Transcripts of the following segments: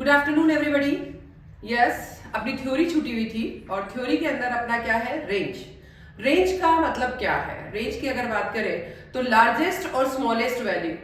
Good afternoon everybody. Yes, अपनी theory छूटी हुई थी और थ्योरी के अंदर अपना क्या है, रेंज। रेंज का मतलब क्या है? रेंज की अगर बात करें तो लार्जेस्ट और स्मॉलेस्ट वैल्यू,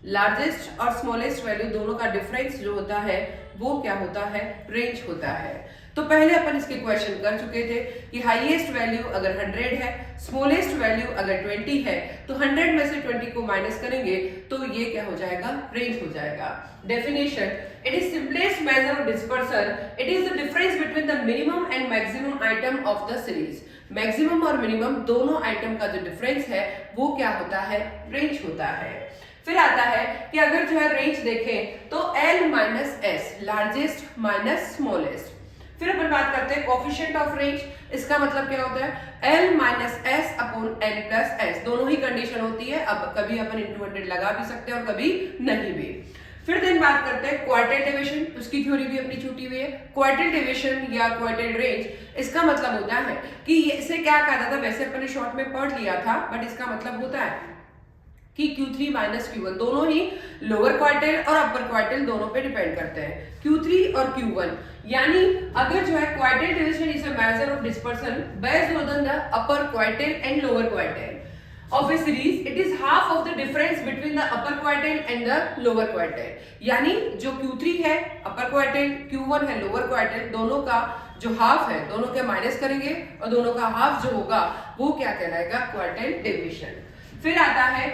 लार्जेस्ट और स्मॉलेस्ट वैल्यू दोनों का डिफरेंस जो होता है वो क्या होता है, रेंज होता है। तो पहले अपन इसके क्वेश्चन कर चुके थे कि हाईएस्ट वैल्यू अगर 100 है, स्मॉलेस्ट वैल्यू अगर 20 है, तो 100 में से 20 को माइनस करेंगे तो ये क्या हो जाएगा, रेंज हो जाएगा। Definition, it is simplest measure of dispersion, it is the difference between the minimum and maximum item of the series. Maximum और मिनिमम दोनों आइटम का जो डिफरेंस है वो क्या होता है, रेंज होता है। फिर आता है कि अगर जो है रेंज देखें तो L minus S, largest minus smallest. फिर अपन बात करते हैं कोफिशिएंट ऑफ रेंज। इसका मतलब क्या होता है, L minus S upon L plus S. दोनों ही कंडीशन होती है, अब कभी अपन इंटू 100 लगा भी सकते हैं और कभी नहीं भी। फिर दिन बात करते हैं क्वार्टाइल डिवीजन, उसकी थ्योरी भी अपनी छूटी हुई है। क्वार्टाइल डिवीजन या क्वार्टाइल रेंज, इसका मतलब होता है कि इसे क्या कहा जाता था, वैसे अपन ने शॉर्ट में पढ़ लिया था, बट इसका मतलब होता है कि Q3 माइनस Q1 दोनों ही लोअर क्वार्टाइल और अपर क्वार्टाइल दोनों पे डिपेंड करते हैं, Q3 और Q1। यानी अगर जो है quartile division is a measure of dispersion based on the upper quartile and lower quartile of a series, it is half of the difference between the upper quartile and the lower quartile। यानी जो Q3 है अपर quartile, Q1 है lower quartile, दोनों का जो half है दोनों के माइनस करेंगे और दोनों का हाफ जो होगा वो क्या कहलाएगा, क्वार्टाइल डिवीजन। फिर आता है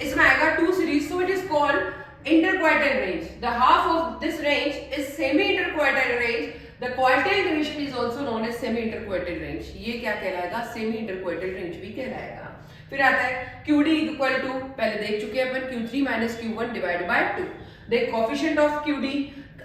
इसमें आएगा two series, so it is called interquartile range। The half of this range is semi interquartile range। The quartile division is also known as semi interquartile range। ये क्या कहलाएगा, semi interquartile range भी कहलाएगा। फिर आता है QD इक्वल टू, पहले देख चुके हैं अपन, Q3 minus Q1 divide by 2। देख कोफिशिएंट ऑफ QD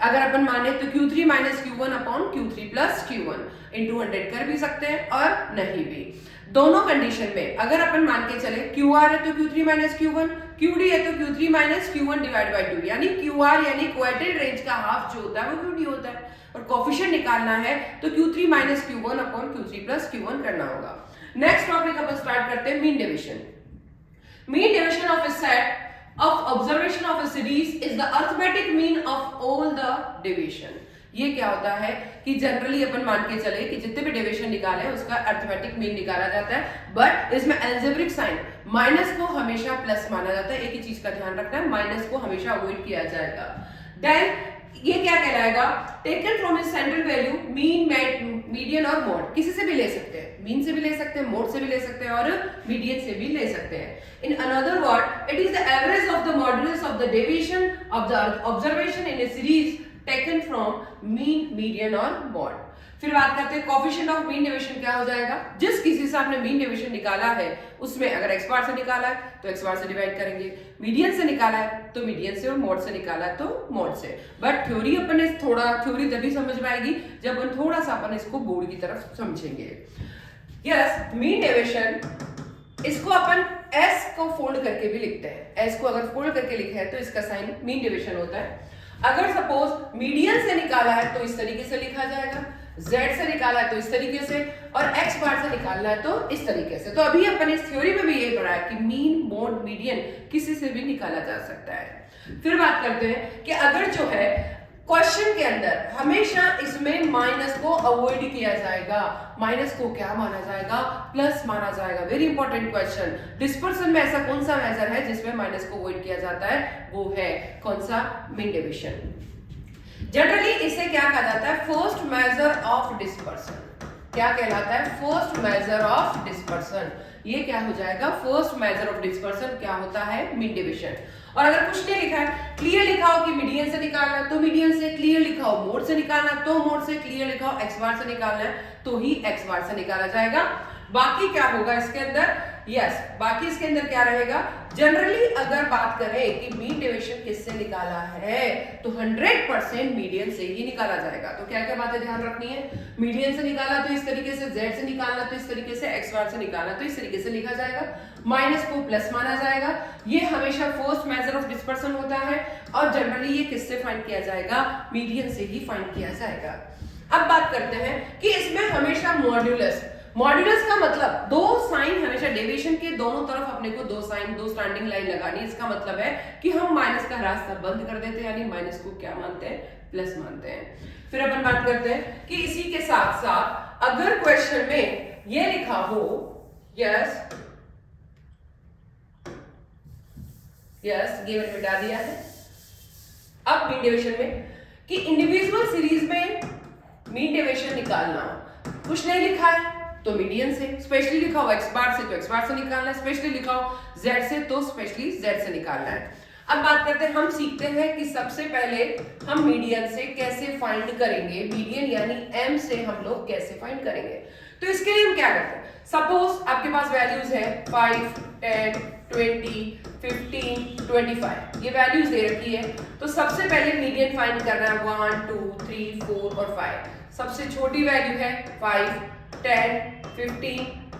अगर अपन माने तो Q3 minus Q1 upon Q3 plus Q1 into 100 कर भी सकते हैं और नहीं भी। दोनों कंडीशन में अगर अपन मान के चले QR है तो Q3 माइनस Q1, QD है तो Q3 minus Q1 divide by 2। यानी QR यानी क्वार्टाइल रेंज का हाफ जो होता है वो QD होता है, और कोफिशिएंट निकालना है तो Q3 minus Q1 upon Q3 plus Q1 करना होगा। नेक्स्ट टॉपिक अपन स्टार्ट करते हैं mean division. Mean division of a set of observation of a series is the arithmetic mean of all the division. ये क्या होता है कि जनरली अपन मान के चले कि जितने भी डिवीजन निकाले उसका अरिथमेटिक मीन निकाला जाता है, बट इसमें अलजेब्रिक साइन माइनस को हमेशा प्लस माना जाता है। एक ही चीज का ध्यान रखना है, माइनस को हमेशा अवॉइड किया जाएगा। देन ये क्या कहलाएगा, taken from is central value mean, median और मोड। किसी से भी ले सकते हैं, मीन से भी ले सकते हैं, मोड से भी ले सकते हैं और मीडियन से भी ले सकते हैं। In another word, it is the average of the modulus of the division of the observation in A series taken from mean, median और मोड। फिर बात करते हैं कोफिशिएंट ऑफ मीन डिवीजन क्या हो जाएगा, जिस किसी से आपने मीन डिवीजन निकाला है उसमें अगर x बार से निकाला है तो x बार से डिवाइड करेंगे, मीडियन से निकाला है तो मीडियन से और मोड से निकाला है तो मोड से। बट थ्योरी अपन ने थोड़ा, थ्योरी तभी समझ में आएगी जब अपन थोड़ा सा अपन इसको बोर्ड की तरफ समझेंगे। यस, मीन डिवीजन इसको अपन s को फोल्ड करके भी लिखते हैं। s को अगर फोल्ड करके लिखे है तो इसका साइन मीन डिवीजन होता है। अगर सपोज मीडियन से निकाला है तो इस तरीके से लिखा जाएगा, z से निकाला है तो इस तरीके से, और x बार से निकालना है तो इस तरीके से। तो अभी अपन इस थ्योरी में भी ये पढ़ा है कि मीन, मोड, मीडियन किसी से भी निकाला जा सकता है। फिर बात करते हैं कि अगर जो है क्वेश्चन के अंदर हमेशा इसमें माइनस को अवॉइड किया जाएगा, माइनस को क्या माना जाएगा, प्लस माना जाएगा। Very important question. डिस्पर्सन में ऐसा कौन सा मेजर है जिसमें माइनस को अवॉइड किया जाता है, वो है कौन सा, मीन डिवीजन। जनरली इसे क्या कहा जाता है, फर्स्ट मेजर ऑफ डिस्पर्सन। क्या कहलाता है, फर्स्ट मेजर ऑफ डिस्पर्सन। ये क्या हो जाएगा, फर्स्ट मेजर ऑफ डिस्पर्सन क्या होता है, मीन डिवीजन। और अगर कुछ नहीं लिखा है, क्लियर लिखा हो कि मीडियन से निकालना है तो मीडियन से, क्लियर लिखा हो मोड से निकालना है तो मोड से, क्लियर लिखा हो एक्स बार से निकालना है तो ही एक्स बार से निकाला जाएगा। बाकी क्या होगा इसके अंदर, यस, बाकी इसके अंदर क्या रहेगा, जनरली अगर बात करें कि मीन डिवीजन किससे निकाला है तो 100% मीडियन से ही निकाला जाएगा। तो क्या क्या बातें ध्यान रखनी है, मीडियन से निकाला तो इस तरीके से, z से निकालना तो इस तरीके से, x बार से निकालना तो इस तरीके से लिखा जाएगा, माइनस को प्लस माना जाएगा। ये हमेशा फर्स्ट मेजर ऑफ डिस्पर्सन होता है और जनरली ये किससे फाइंड किया जाएगा, मीडियन से ही फाइंड किया जाएगा। अब बात करते हैं कि इसमें हमेशा मॉड्यूलस, मॉड्यूलस का मतलब दो साइन, हमेशा डेविएशन के दोनों तरफ अपने को दो साइन, दो स्टैंडिंग लाइन लगानी। इसका मतलब है कि हम माइनस का रास्ता बंद कर देते हैं, यानी माइनस को क्या मानते हैं, प्लस मानते हैं। फिर अपन बात करते हैं कि इसी के साथ साथ अगर क्वेश्चन में ये लिखा हो यस गिवन मिटा दिया है। अब मीन डेविएशन में कि इंडिविजुअल सीरीज में मीन डेविएशन निकालना, कुछ नहीं लिखा है तो मीडियन से, स्पेशली लिखा हो एक्स बार से तो एक्स बार से निकालना है, स्पेशली लिखा हो जेड से तो स्पेशली जेड से निकालना है। अब बात करते हैं, हम सीखते हैं कि सबसे पहले हम मीडियन से कैसे फाइंड करेंगे, मीडियन यानी एम से हम लोग कैसे फाइंड करेंगे। तो इसके लिए हम क्या करते हैं, सपोज आपके पास वैल्यूज है 5, 10, 20, 15, 25, ये वैल्यूज दे रखी है। तो सबसे पहले मीडियन फाइंड करना है 1, 2, 3, 4 और 5। सबसे छोटी वैल्यू है 5, 10, 15,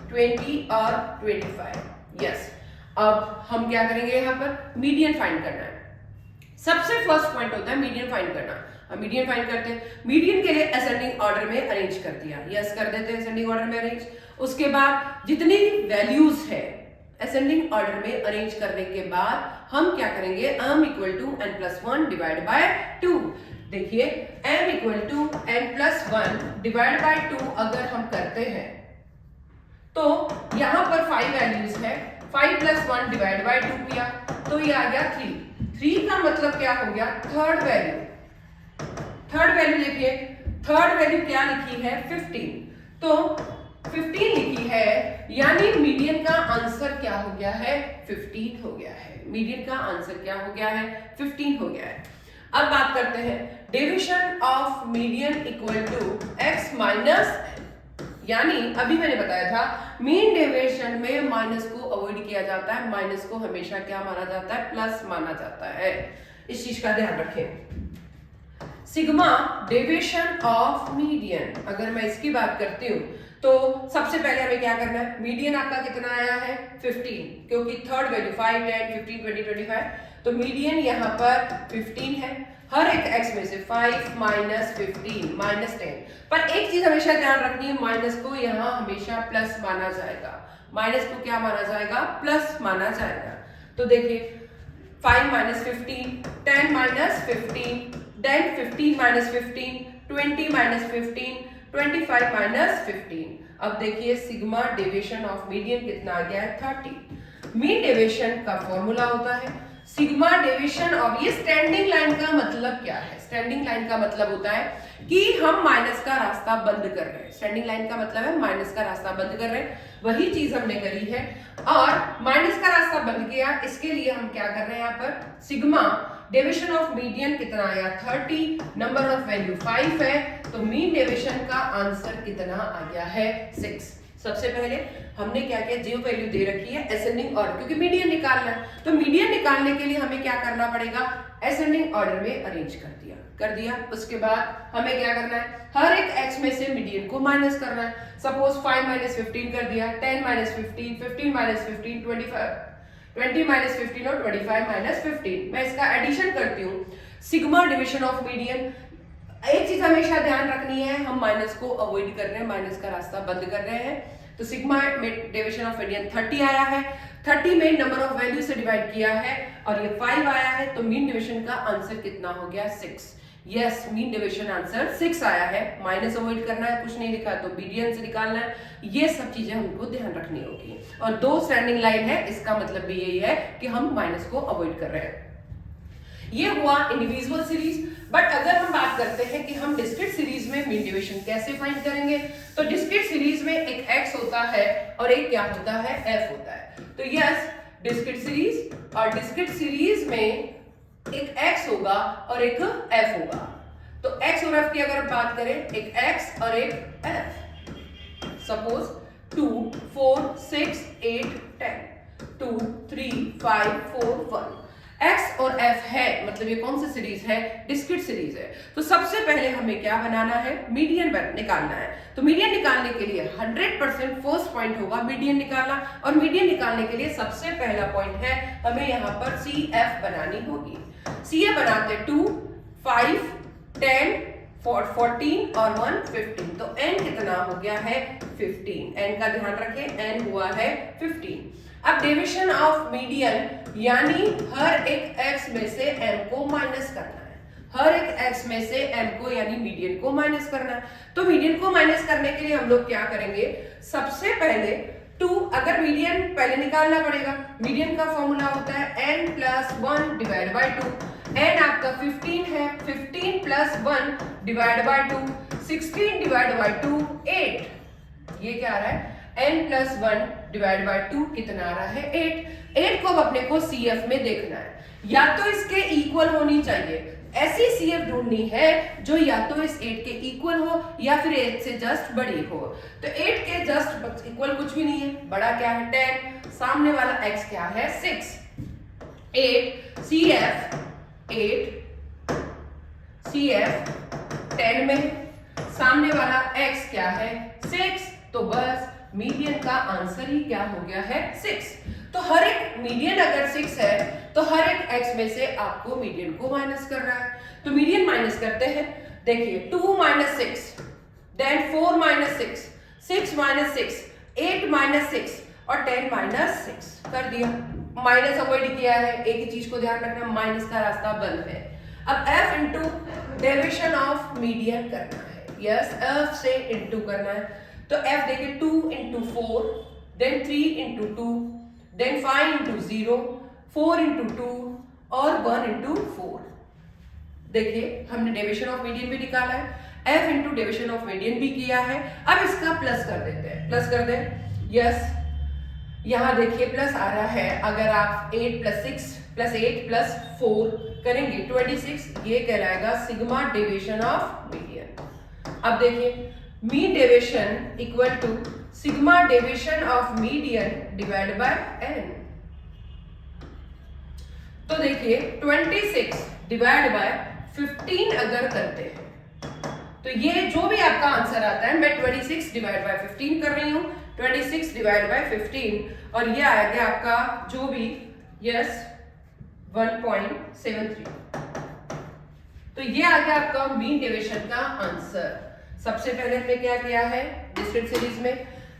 20 और 25। यस, अब हम क्या करेंगे, यहाँ पर मीडियन फाइंड करना है। सबसे फर्स्ट पॉइंट होता है मीडियन फाइंड करना। हम मीडियन फाइंड करते हैं, मीडियन के लिए असेंडिंग ऑर्डर में अरेंज कर दिया, यस कर देते हैं असेंडिंग ऑर्डर में अरेंज। उसके बाद जितनी वैल्यूज है असेंडिंग ऑर्डर में अरेंज करने के बाद हम क्या करेंगे, m equal to n plus 1 divide by 2। देखिए m equal to n plus 1 divide by 2 अगर हम करते हैं तो यहां पर 5 वैल्यूज है, 5 प्लस 1 डिवाइड बाय 2 किया तो ये आ गया 3। 3 का मतलब क्या हो गया, थर्ड वैल्यू। थर्ड वैल्यू देखिए, थर्ड वैल्यू क्या लिखी है 15, तो 15 लिखी है, यानी मीडियन का आंसर क्या हो गया है, 15 हो गया है। मीडियन का आंसर क्या हो गया है, 15 हो गया है। अब बात करते हैं deviation of median equal to x minus, यानी अभी मैंने बताया था मीन डेविएशन में माइनस को अवॉइड किया जाता है, माइनस को हमेशा क्या माना जाता है, प्लस माना जाता है। इस चीज का ध्यान रखें। सिग्मा डेविएशन ऑफ मीडियन, अगर मैं इसकी बात करती हूं तो सबसे पहले हमें क्या करना है, मीडियन आपका कितना आया है 15, क्योंकि थर्ड वैल्यू 5, 10, 15, 20, 25, तो मीडियन यहाँ पर 15 है। हर एक x में से 5 माइनस 15 माइनस 10, पर एक चीज हमेशा ध्यान रखनी है, माइनस को यहाँ हमेशा प्लस माना जाएगा। माइनस को क्या माना जाएगा, प्लस माना जाएगा। तो देखिए 5 minus 15, 10 minus 15, 10, 15 minus 15, 20 minus 15, 25 minus 15। अब देखिए सिग्मा डेविएशन ऑफ मीडियन कितना आ गया है 30। मीन डेविएशन का फॉर्मूला होता है सिग्मा डेविएशन ऑफ, ये स्टैंडिंग लाइन का मतलब क्या है, स्टैंडिंग लाइन का मतलब होता है कि हम माइनस का रास्ता बंद कर रहे हैं। स्टैंडिंग लाइन का मतलब है माइनस का रास्ता बंद कर रहे हैं, वही चीज हमने करी है। और माइनस का रास्ता बंद किया, इसके लिए हम क्या कर रहे हैं, यहाँ पर सिग्मा डेविएशन ऑफ मीडियन कितना आया 30, नंबर ऑफ वैल्यू 5 है, तो मीन डेविएशन का आंसर कितना आ गया है 6। सबसे पहले हमने क्या किया, जो वैल्यू दे रखी है असेंडिंग ऑर्डर, क्योंकि मीडियन निकालना है, तो मीडियन निकालने के लिए हमें क्या करना पड़ेगा, असेंडिंग ऑर्डर में अरेंज कर दिया। उसके बाद हमें क्या करना है, हर एक x में से मीडियन को माइनस करना है। सपोज 5 माइनस 15 कर दिया, 10 माइनस 15, 15 माइनस 15, 25, 20 माइनस 15 और 25 माइनस 15। मैं इसका एडिशन करती हूँ, सिग्मा डिविजन ऑफ मीडियन। एक चीज हमेशा ध्यान रखनी है, हम माइनस को अवॉइड कर रहे हैं, माइनस का रास्ता बंद कर रहे हैं, तो सिग्मा डेविएशन ऑफ मीडियन 30 आया है। 30 में नंबर ऑफ वैल्यू से डिवाइड किया है और ये 5 आया है, तो मीन डिविजन का आंसर कितना हो गया 6। यस, मीन डिविजन आंसर 6 आया है। माइनस अवॉइड करना है, कुछ नहीं लिखा तो मीडियन से निकालना है, ये सब चीजें हमको ध्यान रखनी होगी। और दो स्टैंडिंग लाइन है, इसका मतलब भी यही है कि हम माइनस को अवॉइड कर रहे हैं। ये हुआ इंडिविजुअल सीरीज। बट अगर हम बात करते हैं कि हम डिस्क्रीट सीरीज में मीन डेविएशन कैसे फाइंड करेंगे, तो डिस्क्रीट सीरीज में एक x होता है और एक क्या होता है, f होता है। तो यस, डिस्क्रीट सीरीज, और डिस्क्रीट सीरीज में एक x होगा और एक f होगा। तो x और f की अगर हम बात करें, एक x और एक f। सपोज 2, 4, 6, 8, 10, 2, 3, 5, 4, 1। x और f है, मतलब ये कौन सी सीरीज है, डिस्क्रीट सीरीज है। तो सबसे पहले हमें क्या बनाना है, मीडियन निकालना है। तो मीडियन निकालने के लिए 100% फर्स्ट पॉइंट होगा मीडियन निकालना, और मीडियन निकालने के लिए सबसे पहला पॉइंट है हमें यहाँ पर CF बनानी होगी। CF बनाते 2, 5, 10, 14 और 1 15, तो n कितना हो गया है 15। n का ध्यान रखें, n हुआ है 15। अब डिवीजन ऑफ मीडियन यानी हर एक x में से m को माइनस करना है, हर एक x में से m को यानी मीडियन को माइनस करना है। तो मीडियन को माइनस करने के लिए हम लोग क्या करेंगे, सबसे पहले 2, अगर मीडियन पहले निकालना पड़ेगा, मीडियन का फॉर्मूला होता है n plus 1 divide by 2। n आपका 15 है, 15 plus 1 divide by 2, 16 divide by 2 8। ये क्या आ रहा है, n प्लस 1 डिवाइड बाय 2 कितना आ रहा है 8। 8 को अब अपने को CF में देखना है, या तो इसके इक्वल होनी चाहिए, ऐसी CF ढूंढनी है जो या तो इस 8 के इक्वल हो या फिर 8 से जस्ट बड़ी हो। तो 8 के जस्ट इक्वल कुछ भी नहीं है, बड़ा क्या है 10, सामने वाला x क्या है 6। 8 CF 10 में, सामने वाला x क्या है 6, तो बस मीडियन का आंसर ही क्या हो गया है 6। तो हर एक मीडियन अगर 6 है तो हर एक x में से आपको मीडियन को माइनस कर रहा है। तो मीडियन माइनस करते हैं, देखिए 2 minus 6, then 4 minus 6, 6 minus 6, 8 minus 6 और 10 माइनस 6 कर दिया। माइनस अवॉइड किया है, एक ही चीज को ध्यान रखना, माइनस का रास्ता बंद है। अब f into deviation of median करना है, यस f से इंटू करना है। तो f देखिए 2 into 4, then 3 into 2, then 5 into 0, 4 into 2 और 1 इंटू 4। देखिए हमने डेविएशन ऑफ मीडियन भी निकाला है, f into deviation of median भी किया है। अब इसका प्लस कर देते हैं, प्लस कर दें, यस यहां देखिए प्लस आ रहा है। अगर आप 8 प्लस 6 प्लस 8 प्लस 4 करेंगे 26, ये कहलाएगा सिग्मा डेविएशन ऑफ मीडियन। अब देखिए mean deviation equal to sigma deviation of median divide by n। तो देखिए 26 डिवाइड बाय 15 अगर करते हैं तो ये जो भी आपका आंसर आता है, मैं 26 डिवाइड बाय 15 कर रही हूं, 26 डिवाइड बाय 15 और ये आएगा आपका जो भी यस 1.73। तो ये आ गया आपका मीन डेविएशन का आंसर। सबसे पहले हमने क्या किया है, डिस्क्रीट सीरीज में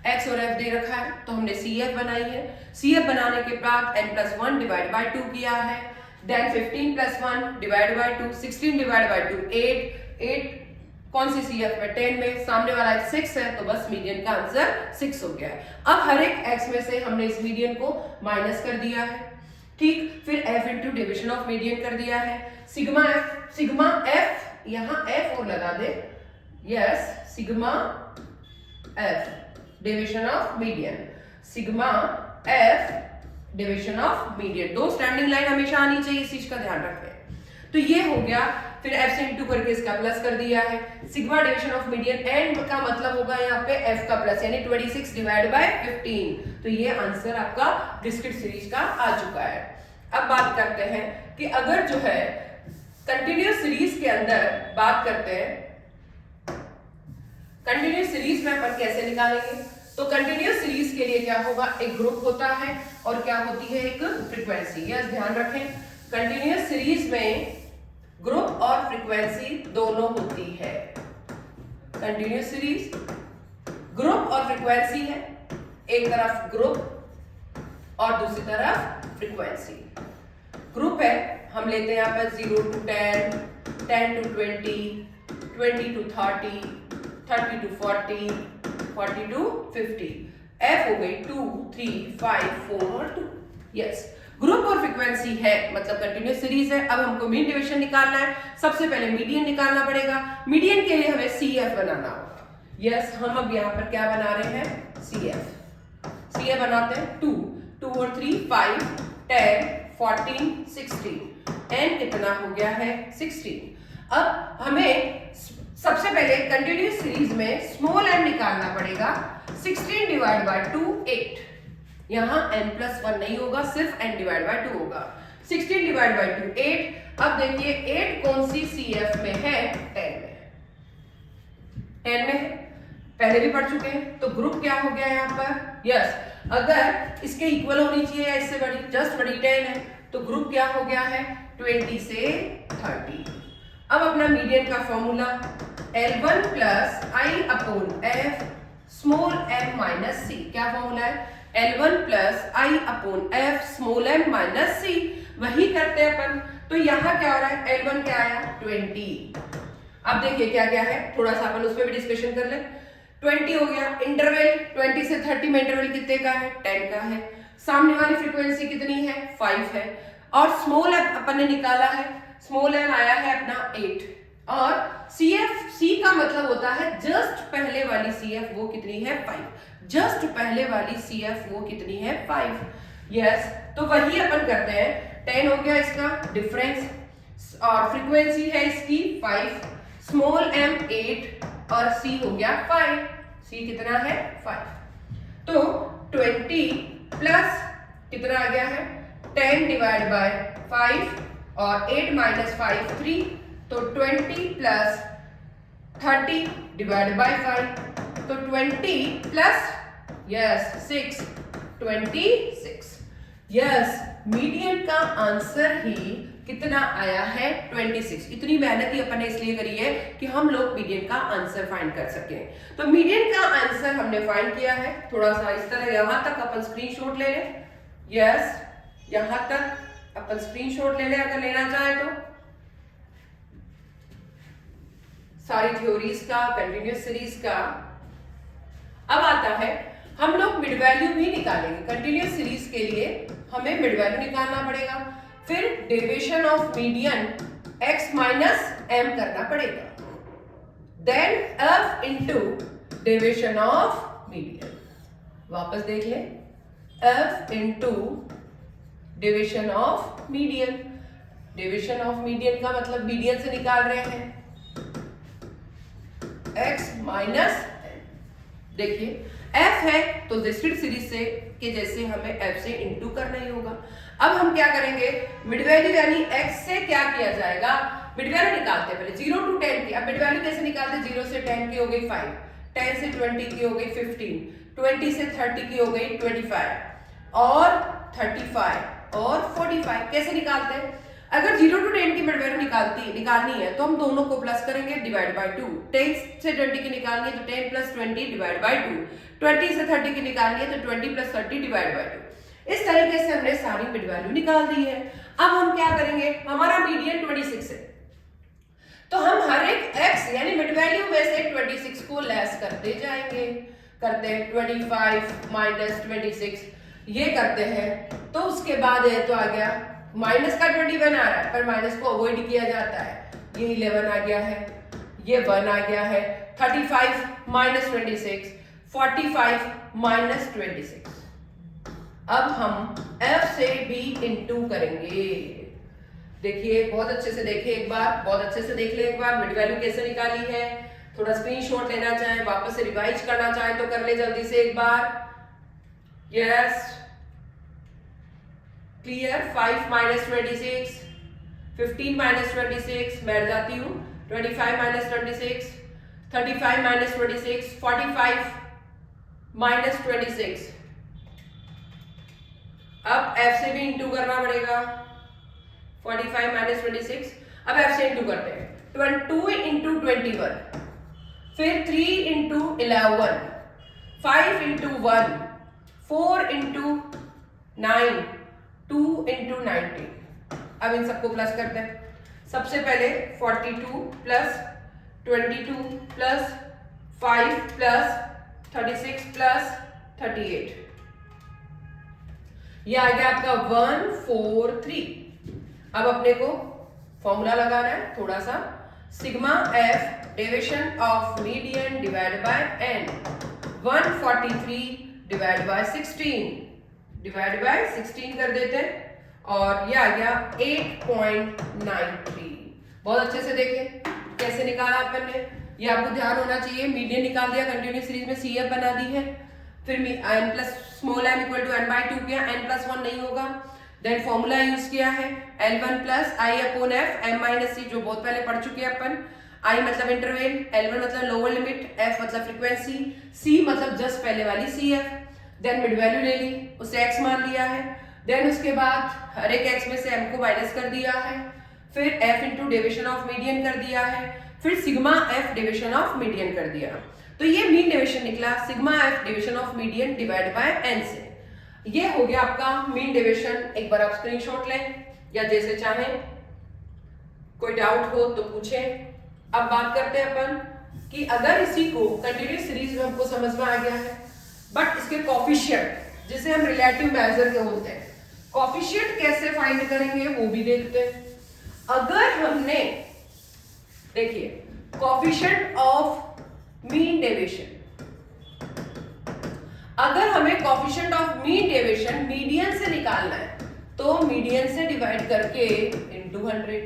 x और f दे रखा है तो हमने CF बनाई है। CF बनाने के बाद n प्लस 1 डिवाइड बाय 2 किया है, then 15 plus 1 divide by 2, 16 divide by 2 8 कौन सी CF में 10 में, सामने वाला 6 है तो बस मीडियन का आंसर 6 हो गया है। अब हर एक x में से हमने इस मीडियन को माइनस कर दिया है, ठीक। फिर f into division of median कर दिया है, सिग्मा f यहाँ f और लगा दे, yes sigma f division of median, sigma f division of median. दो स्टैंडिंग लाइन हमेशा आनी चाहिए, इस चीज का ध्यान रखें। तो ये हो गया, फिर f से इंटू करके इसका प्लस कर दिया है, sigma division of median, n का मतलब होगा यहाँ पे f का प्लस यानी 26 डिवाइड बाय 15। तो ये आंसर आपका डिस्क्रीट सीरीज का आ चुका है। अब बात करते हैं कि अगर जो है कंटिन्यूअस सीरीज के अंदर बात करते हैं, कंटिन्यूअस सीरीज में अपन कैसे निकालेंगे। तो कंटिन्यूअस सीरीज के लिए क्या होगा, एक ग्रुप होता है और क्या होती है एक फ्रीक्वेंसी। यस ध्यान रखें, कंटिन्यूअस सीरीज में ग्रुप और फ्रीक्वेंसी दोनों होती है। कंटिन्यूअस सीरीज ग्रुप और फ्रीक्वेंसी है, एक तरफ ग्रुप और दूसरी तरफ फ्रीक्वेंसी। ग्रुप है, हम लेते हैं यहाँ पर 0 to 10, 10 to 20, 20 to 30, 30 to 40, 40 to 50। F हो गई 2, 3, 5, 4 और 2। यस, ग्रुप और फ्रीक्वेंसी है मतलब कंटिन्यूअस सीरीज है। अब हमको मीन डिवीजन निकालना है, सबसे पहले मीडियन निकालना पड़ेगा। मीडियन के लिए हमें CF बनाना होगा। यस, हम अब यहाँ पर क्या बना रहे हैं, CF बनाते हैं। 2 और 3 5, 10, 14, 16। n कितना हो गया है 16। अब हमें सबसे पहले कंटिन्यूअस सीरीज में स्मॉल n निकालना पड़ेगा। 16 डिवाइड बाय 2 8, यहाँ n प्लस 1 नहीं होगा, सिर्फ n डिवाइड बाय 2 होगा। 16 डिवाइड बाय 2 8। अब देखिए 8 कौन सी CF में है, 10 में। 10 में है, पहले भी पढ़ चुके हैं। तो ग्रुप क्या हो गया यहाँ पर, यस अगर इसके इक्वल होनी चाहिए या इससे बड़ी, जस्ट बड़ी 10 है तो ग्रुप क्या हो गया है 20 से 30। अब अपना मीडियन का formula L1 plus I upon F small m minus C. क्या फॉर्मूला है? L1 plus I upon F small m minus C. वही करते हैं अपन। तो यहाँ क्या हो रहा है? L1 क्या आया? 20। अब देखिए क्या क्या है, थोड़ा सा अपन उस पर भी डिस्कशन कर ले। 20 हो गया। इंटरवल 20 से 30 में इंटरवल कितने का है? 10 का है। सामने वाली फ्रीक्वेंसी कितनी है? 5 है। और स्मॉल m अपन ने निकाला है, स्मॉल m आया है अपना 8। और CF, C का मतलब होता है जस्ट पहले वाली CF, वो कितनी है? 5। जस्ट पहले वाली CF वो कितनी है? 5। यस, तो वही अपन करते हैं। 10 हो गया इसका डिफरेंस और फ्रीक्वेंसी है इसकी 5, स्मॉल m 8 और C हो गया 5। C कितना है? 5। तो 20 प्लस कितना आ गया है? 10 डिवाइड बाय 5 और 8 माइनस 5 3, तो 20 प्लस 30 डिवाइड बाय 5, तो 20 प्लस यस 6, 26। यस, मीडियन का आंसर ही कितना आया है? 26। इतनी मेहनत ही अपन ने इसलिए करी है कि हम लोग मीडियन का आंसर फाइंड कर सकें। तो मीडियन का आंसर हमने फाइंड किया है। थोड़ा सा इस तरह यहां तक अपन स्क्रीनशॉट ले लें। यस, यहां तक अपन स्क्रीनशॉट ले लें अगर लेना चाहे तो, सारी थ्योरीज का, कंटिन्यूअस सीरीज का। अब आता है हम लोग मिड वैल्यू भी निकालेंगे। कंटिन्यूअस सीरीज के लिए हमें मिड वैल्यू निकालना पड़ेगा, फिर deviation of median x minus m करना पड़ेगा, then f into deviation of median. वापस देख लें, f into deviation of median. Deviation of median का मतलब मीडियन से निकाल रहे हैं x माइनस। देखिए f है तो डिस्क्रीट सीरीज से के जैसे हमें f से इंटू करना ही होगा। अब हम क्या करेंगे? मिड वैल्यू यानी x से क्या किया जाएगा? मिड वैल्यू निकालते हैं पहले 0 to 10 की। अब मिड वैल्यू कैसे निकालते हैं? 0 से 10 की हो गई 5, 10 से 20 की हो गई 15, 20 से 30 की हो गई 25 और 35 और 45। कैसे निकालते हैं? अगर 0 to 10 की मिड वैल्यू निकालनी है तो हम दोनों को प्लस करेंगे, डिवाइड बाय 2। 10 से 20 की निकालनी है तो 10 प्लस 20 डिवाइड बाय 2। 20 से 30 की निकालनी है तो 20 प्लस 30 डिवाइड बाय 2। इस तरीके से हमने सारी मिड वैल्यू निकाल दी है। अब हम क्या करेंगे? हमारा मीडियन 26 है, तो हम हर एक x यानी मिड वैल्यू में से 26 को लेस करते जाएंगे। करते हैं 25 माइनस 26, ये करते हैं। तो उसके बाद है तो आ गया माइनस का 21 आ रहा है, पर माइनस को अवॉइड किया जाता है। ये 11 आ गया है, ये 1 आ गया है। 35 माइनस 26, 45 माइनस 26। अब हम f से भी इंटू करेंगे। देखिए बहुत अच्छे से देखिए एक बार, बहुत अच्छे से देख ले एक बार मिड वैल्यू कैसे निकाली है। थोड़ा स्क्रीनशॉट लेना चाहे, वापस से रिवाइज करना चाहे तो कर ले जल्दी से एक बार। Yes, clear. 5 माइनस 26, 15 माइनस 26, बैठ जाती हूँ। 25 माइनस 26, 35 माइनस 26, 45 माइनस 26। अब f से भी इंटू करना पड़ेगा। 45 माइनस 26, अब f से इंटू करते हैं। 2 इंटू 21, फिर 3 इंटू 11, 5 इंटू 1, 4 इंटू 9, 2 इंटू 90। अब इन सबको प्लस करते हैं। सबसे पहले 42 प्लस 22 प्लस 5 प्लस 36 प्लस 38, ये आ गया आपका 143। अब अपने को फॉर्मूला लगाना है थोड़ा सा, sigma F deviation of median divide by n। 143 divide by 16 कर देते हैं और ये आ गया 8.93। बहुत अच्छे से देखें कैसे निकाला अपन ने। ये आपको ध्यान होना चाहिए, मीडियन निकाल दिया, कंटिन्यूअस सीरीज में CF बना दी है, फिर n plus small m equal to n/2 किया, n प्लस 1 नहीं होगा। देन फॉर्मूला यूज किया है L1 plus I upon f m minus c, जो बहुत पहले पढ़ चुके हैं अपन। I मतलब इंटरवल, L1 मतलब लोअर लिमिट, f मतलब फ्रीक्वेंसी, c मतलब जस्ट पहले वाली CF। देन मिड वैल्यू ले ली, उसे x मान लिया है। देन उसके बाद हर एक x में से m को माइनस कर दिया है, फिर f into deviation of median कर दिया है, फिर sigma f deviation of median कर दिया। तो ये मीन डेविएशन निकला sigma f deviation of median divide by n से। ये हो गया आपका मीन डेविएशन। एक बार आप स्क्रीनशॉट लें या जैसे चाहें, कोई डाउट हो तो पूछें। अब बात करते हैं अपन कि अगर इसी को कंटिन्यूअस सीरीज में हमको समझ में आ गया है, बट इसके कोफिशिएंट जिसे हम रिलेटिव मेजर के होते हैं, कोफिशिएंट कैसे फाइंड करेंगे वो भी देखते हैं। अगर हमने देखिए कोफिशिएंट ऑफ मीन डेविएशन, अगर हमें coefficient of mean deviation median से निकालना है तो मीडियन से डिवाइड करके इनटू 100।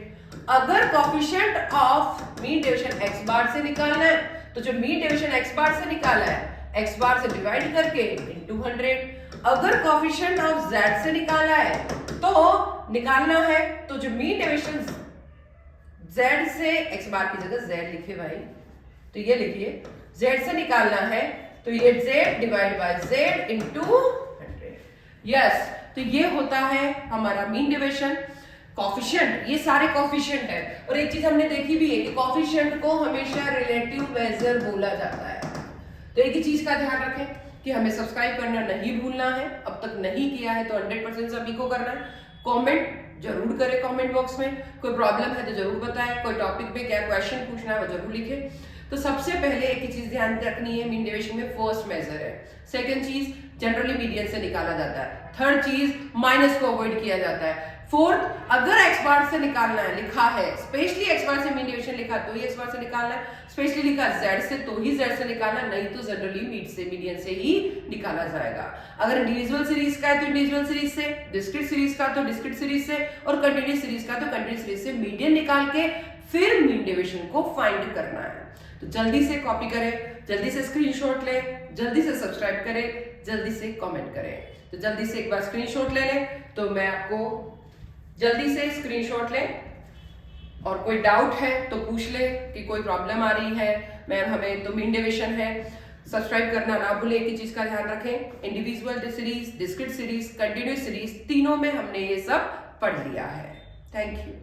अगर coefficient of mean deviation x बार से निकालना है तो जो मीन डेविएशन x बार से निकाला है x बार से डिवाइड करके इनटू 100। अगर कोफिशिएंट ऑफ z से निकाला है तो निकालना है तो जो मीन डेविएशन z से x बार की जगह z लिखे भाई, तो ये लिखिए z से निकालना है तो ये z divide by z into 100। Yes, तो ये होता है हमारा मीन डेविएशन। कोफिशिएंट, ये सारे कोफिशिएंट है। और एक चीज हमने देखी भी है कि कोफिशिएंट को हमेशा रिलेटिव मेजर बोला जाता है। तो एक ही चीज का ध्यान रखें कि हमें सब्सक्राइब करना नहीं भूलना है। अब तक नहीं किया है तो 100% सभी को करना है। कमेंट जरूर करें कमेंट बॉक्स में, कोई प्रॉब्लम है तो जरूर बताएं, कोई टॉपिक पे क्या क्वेश्चन पूछना है वो जरूर लिखें। तो सबसे पहले एक ही चीज ध्यान रखनी है, मीन डेविएशन में फर्स्ट मेजर है। सेकंड चीज जनरली मीडियन से निकाला जाता है। थर्ड चीज माइनस को अवॉइड किया जाता है। फोर्थ, अगर x बार से निकालना है, लिखा है स्पेशली x बार से मीन डेविएशन लिखा तो ही x बार से निकालना है, स्पेशली लिखा z से तो ही z से निकालना, नहीं तो जनरली मीडियन से ही निकाला जाएगा। अगर इंडिविजुअल सीरीज का है तो इंडिविजुअल सीरीज से, डिस्क्रीट सीरीज का तो डिस्क्रीट सीरीज से, और कंटिन्यूअस सीरीज का तो कंटिन्यूअस सीरीज से मीडियन निकाल के फिर मीन डेविएशन को फाइंड करना है। तो जल्दी से कॉपी करें, जल्दी से स्क्रीनशॉट लें, जल्दी से सब्सक्राइब करें, जल्दी से कमेंट करें। तो जल्दी से एक बार स्क्रीनशॉट ले लें तो मैं आपको जल्दी से स्क्रीनशॉट लें, और कोई डाउट है तो पूछ ले कि कोई प्रॉब्लम आ रही है मैम हमें तो मीन डेविएशन है। सब्सक्राइब करना ना भूलें, एक ही चीज का ध्यान रखें, individual series, discrete series, continuous series, तीनों में हमने ये सब पढ़ लिया है। Thank you.